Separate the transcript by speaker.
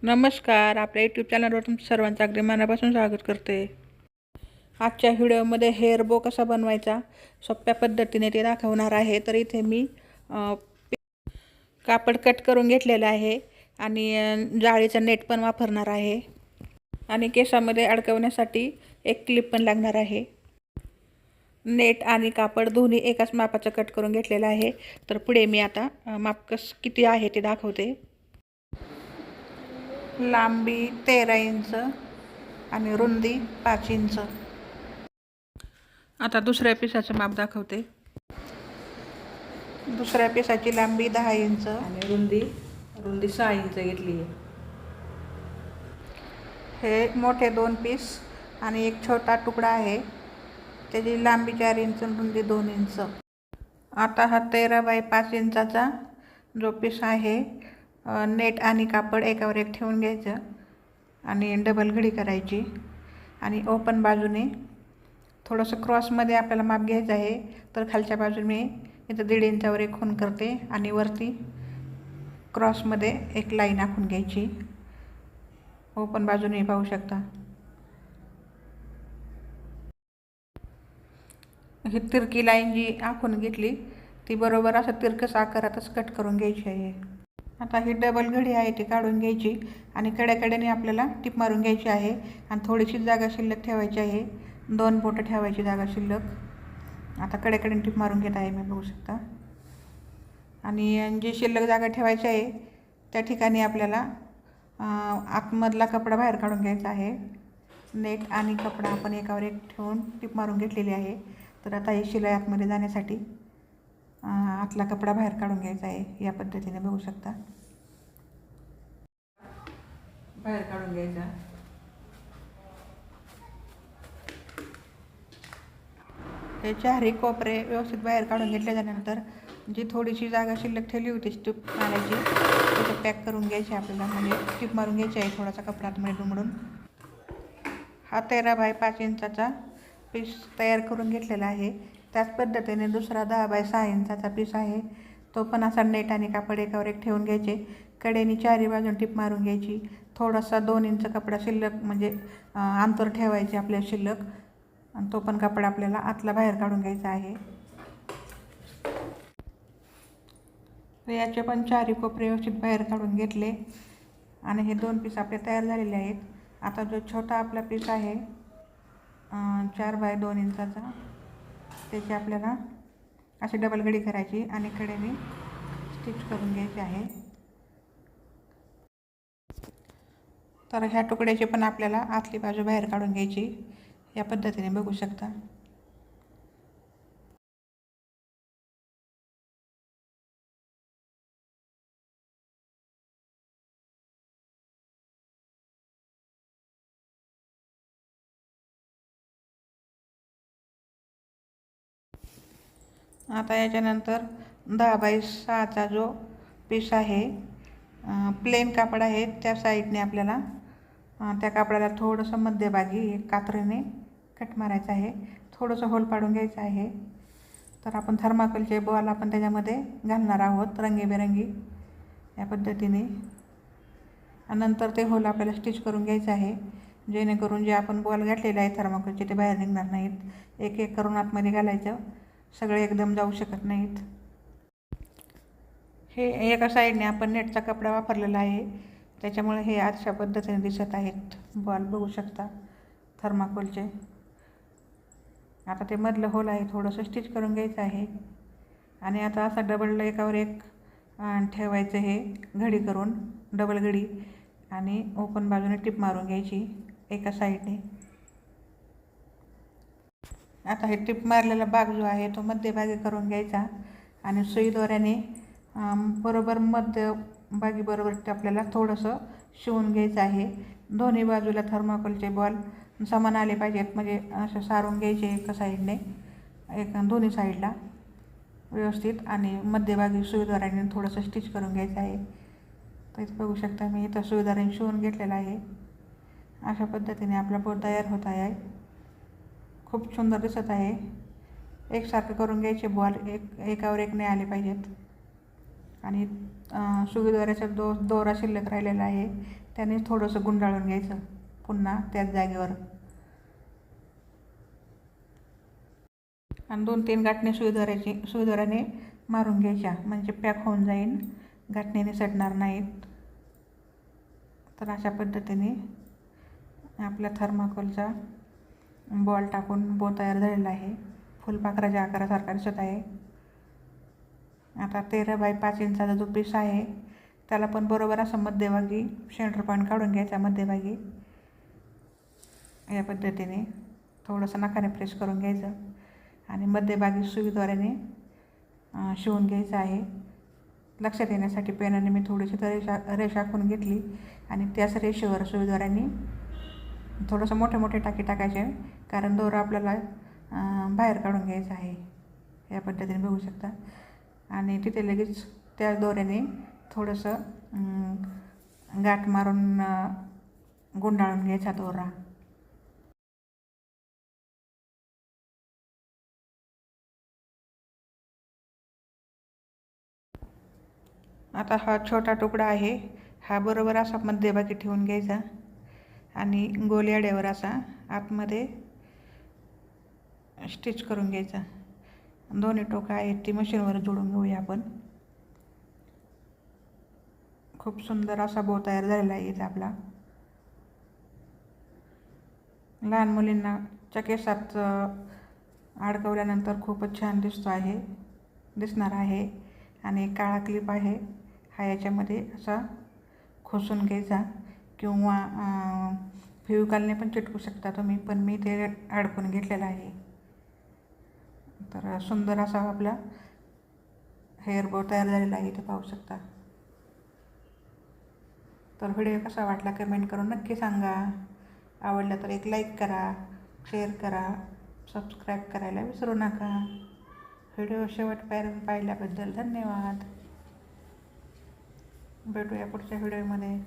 Speaker 1: नमस्कार. आपल्या यूट्यूब चॅनलवर तुमचं सर्वांचं अगदी मनापासून स्वागत करते. आजच्या व्हिडिओमध्ये हेअर बो कसा बनवायचा सोप्या पद्धतीने ते दाखवणार आहे. तर इथे मी कापड कट करून घेतलेलं आहे आणि जाळीचा नेट पण वापरणार आहे आणि केसामध्ये अडकवण्यासाठी एक क्लिप पण लागणार आहे. नेट आणि कापड दोन्ही एकाच मापाचं कट करून घेतलेलं आहे. तर पुढे मी आता माप किती आहे ते दाखवते. लांबी 13 इंच आणि रुंदी 5 इंच. आता दुसऱ्या पिसाचं माप दाखवते. दुसऱ्या पिसाची लांबी 10 इंच
Speaker 2: आणि रुंदी 6 इंच घेतली आहे.
Speaker 1: हे मोठे 2 पीस आणि एक छोटा तुकडा आहे. त्याची लांबी 4 इंच आणि रुंदी 2 इंच. आता हा 13 बाय 5 इंचाचा जो पीस आहे, नेट आणि कापड एकावर एक ठेवून घ्यायचं आणि डबल घडी करायची आणि ओपन बाजूने थोडंसं क्रॉसमध्ये आपल्याला माप घ्यायचं आहे. तर खालच्या बाजूने इथं 1.5 इंचावर एक खूण करते आणि वरती क्रॉसमध्ये एक लाईन आखून घ्यायची. ओपन बाजूने पाहू शकता. ही तिरकी लाईन जी आखून घेतली ती बरोबर असं तिरकस आकारातच कट करून घ्यायची आहे. आता ही डबल घडी आहे ती काढून घ्यायची आणि कड्याकड्याने आपल्याला टिप मारून घ्यायची आहे आणि थोडीशी जागा शिल्लक ठेवायची आहे. 2 बोटं ठेवायची जागा शिल्लक. आता कड्याकड्याने टिप मारून घेत आहे मी, बघू शकता. आणि जी शिल्लक जागा ठेवायची आहे त्या ठिकाणी आपल्याला आतमधला कपडा बाहेर काढून घ्यायचा आहे. नेट आणि कपडा आपण एकावर एक ठेवून टिप मारून घेतलेली आहे. तर आता ही शिलाई आतमध्ये जाण्यासाठी आतला कपडा बाहेर काढून घ्यायचा आहे. या पद्धतीने बघू शकता.
Speaker 2: बाहेर काढून घ्यायचा.
Speaker 1: हे चारही कोपरे व्यवस्थित बाहेर काढून घेतल्यानंतर जी थोडीशी जागा शिल्लक ठेवली होती टिप मारायची तिथं पॅक करून घ्यायची आपल्याला, म्हणजे टिप मारून घ्यायची आहे थोडासा कपडा आतमध्ये दुमडून. हा 13 बाय 5 इंचाचा पीस तयार करून घेतलेला आहे. त्याच पद्धतीने दुसरा 10 बाय 6 इंचाचा पीस आहे. तो पण असा नेट आणि कापड एकावर एक ठेवून घ्यायचे. कडेने चारही बाजून टिप मारून घ्यायची. थोडासा 2 इंच कपडा शिल्लक म्हणजे अंतर ठेवायचे आपल्या शिल्लक आणि तो पण कपडा आपल्याला आतला बाहेर काढून घ्यायचा आहे. याचे पण चारही कोपरे व्यवस्थित बाहेर काढून घेतले आणि हे 2 पीस आपले तयार झालेले आहेत. आता जो छोटा आपला पीस आहे 4 बाय 2 इंचाचा, त्याची आपल्याला अशी डबल घडी करायची आणि कडेने स्टिच करून घ्यायची आहे. तर ह्या तुकड्याची पण आपल्याला आतली बाजू बाहेर काढून घ्यायची. या पद्धतीने बघू शकता. आता याच्यानंतर 10 बाय 6चा जो पीस आहे, प्लेन कापड आहे, त्या साईडने आपल्याला त्या कापडाला थोडंसं मध्यभागी एक कात्रीने कट मारायचं आहे. थोडंसं होल पाडून घ्यायचं आहे. तर आपण थर्माकोलचे बॉल आपण त्याच्यामध्ये घालणार आहोत रंगीबेरंगी या पद्धतीने. नंतर ते होल आपल्याला स्टिच करून घ्यायचं आहे, जेणेकरून जे आपण बॉल घातलेले आहे थर्माकोलचे ते बाहेर निघणार नाहीत. एक एक करून आतमध्ये घालायचं, सगळे एकदम जाऊ शकत नाहीत. हे एका साईडने आपण नेटचा कपडा वापरलेला आहे, त्याच्यामुळे हे अशा पद्धतीने दिसत आहेत बॉल, बघू शकता थर्माकोलचे. आता ते मधलं होल आहे थोडंसं स्टिच करून घ्यायचं आहे आणि आता असं डबल एकावर एक ठेवायचं, हे घडी करून डबल घडी आणि ओपन बाजूने टिप मारून घ्यायची एका साईडने. आता हे टिप मारलेला भाग जो आहे तो मध्यभागी करून घ्यायचा आणि सुई दोऱ्याने बरोबर मध्यभागी बरोबर आपल्याला थोडंसं शिवून घ्यायचं आहे. दोन्ही बाजूला थर्माकोलचे बॉल समान आले पाहिजेत, म्हणजे असं सारून घ्यायचे एका साईडने, दोन्ही साईडला व्यवस्थित आणि मध्यभागी सुई दोऱ्याने थोडंसं स्टिच करून घ्यायचं आहे. तर इथं बघू शकता मी इथं सुई दोऱ्याने शिवून घेतलेला आहे. अशा पद्धतीने आपला बोट तयार होत आहे. खूप सुंदर दिसत आहे. एकसारखं करून घ्यायचे बॉल, एकावर एक नाही आले पाहिजेत. आणि सुई दोऱ्याचा दोरा शिल्लक राहिलेला आहे त्याने थोडंसं गुंडाळून घ्यायचं पुन्हा त्याच जागेवर. आणि 2-3 गाठणे सुई दोऱ्याने मारून घ्यायच्या म्हणजे पॅक होऊन जाईल, गाठणे निसटणार नाहीत. तर अशा पद्धतीने आपल्या थर्माकोलचा बॉल टाकून बो तयार झालेला आहे. फुलपाखराच्या आकारासारखा दिसत आहे. आता 13 बाय 5 इंचाचा जो पीस आहे त्याला पण बरोबर असं मध्यभागी सेंटर पॉईंट काढून घ्यायचा. मध्यभागी या पद्धतीने थोडंसं नखाने प्रेस करून घ्यायचं आणि मध्यभागी सुईद्वाराने शिवून घ्यायचं आहे. लक्षात येण्यासाठी पेनाने मी थोडीशी रेषा आखून घेतली आणि त्याच रेषेवर सुईद्वाराने थोडंसं मोठे टाके टाकायचे कारण दोरा आपल्याला बाहेर काढून घ्यायचा आहे. या पद्धतीने बघू शकता. आणि तिथे लगेच त्या दोऱ्याने थोडंसं गाठ मारून गुंडाळून घ्यायचा दोरा. आता हा छोटा तुकडा आहे हा बरोबर असा मध्यभागी ठेवून घ्यायचा आणि गोल्याड्यावर असा आतमध्ये स्टिच करून घ्यायचा. दोन्ही टोकं आहेत ती मशीनवर जोडून घेऊया आपण. खूप सुंदर असा बो तयार झालेला आहे इथे आपला. लहान मुलींना केसात अडकवल्यानंतर खूपच छान दिसणार आहे. आणि काळा क्लिप आहे हा याच्यामध्ये असा खोसून घ्यायचा किंवा फेविकॉलने पण चिटकू शकता तुम्ही, पण मी ते अडकून घेतलेलं आहे. तर सुंदर असा आपला हेअर बो तयार झालेला आहे इथे पाहू शकता. तर व्हिडिओ कसा वाटला कमेंट करून नक्की सांगा. आवडला तर एक लाईक करा, शेअर करा, सबस्क्राईब करायला विसरू नका. व्हिडिओ शेवटपर्यंत पाहिल्याबद्दल धन्यवाद. भेटूया पुढच्या व्हिडिओमध्ये.